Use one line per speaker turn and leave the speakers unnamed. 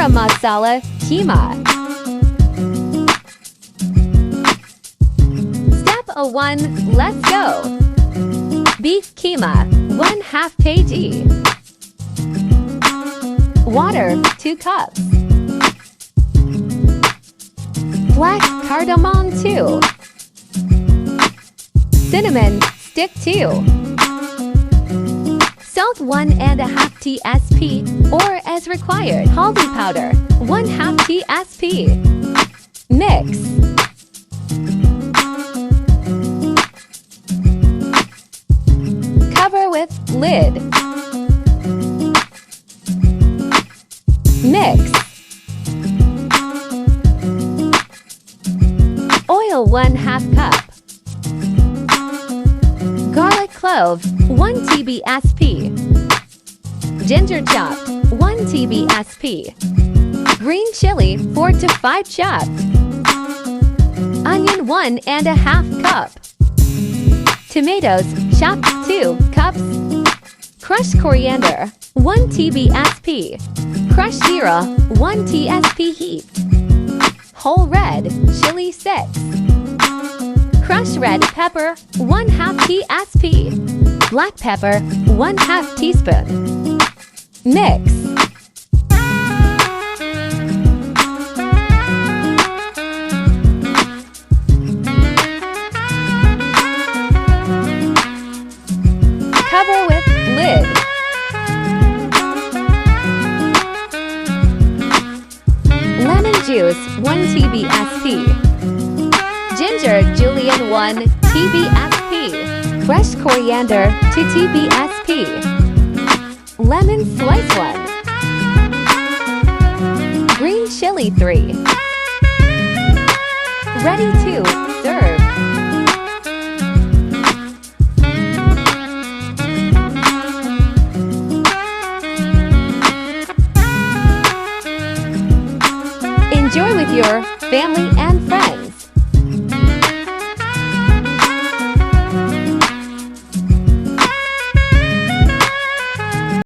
Khara Masala Keema. Step 1. Let's go. Beef keema 1/2 kg. Water 2 cups. Black cardamom 2. Cinnamon stick 2. Salt 1.5 tsp or as required. Haldi powder 1/2 tsp. Mix. Cover with lid. Mix. Oil 1/2 cup. Garlic clove 1 tsp. Ginger chopped 1 tsp. Green chili 4 to 5 chopped. Onion 1.5 cup. Tomatoes chopped 2 cups. Crushed coriander 1 tsp. Crushed zira 1 tsp heaped. Whole red chili 6. Crushed red pepper 1/2 tsp. Black pepper 1/2 teaspoon. Mix. Cover with lid. Lemon juice 1 tsp. Ginger julienne 1 tsp. Fresh coriander 2 tsp. Lemon slice 1. Green chili 3. Ready to serve. Enjoy with your family and friends.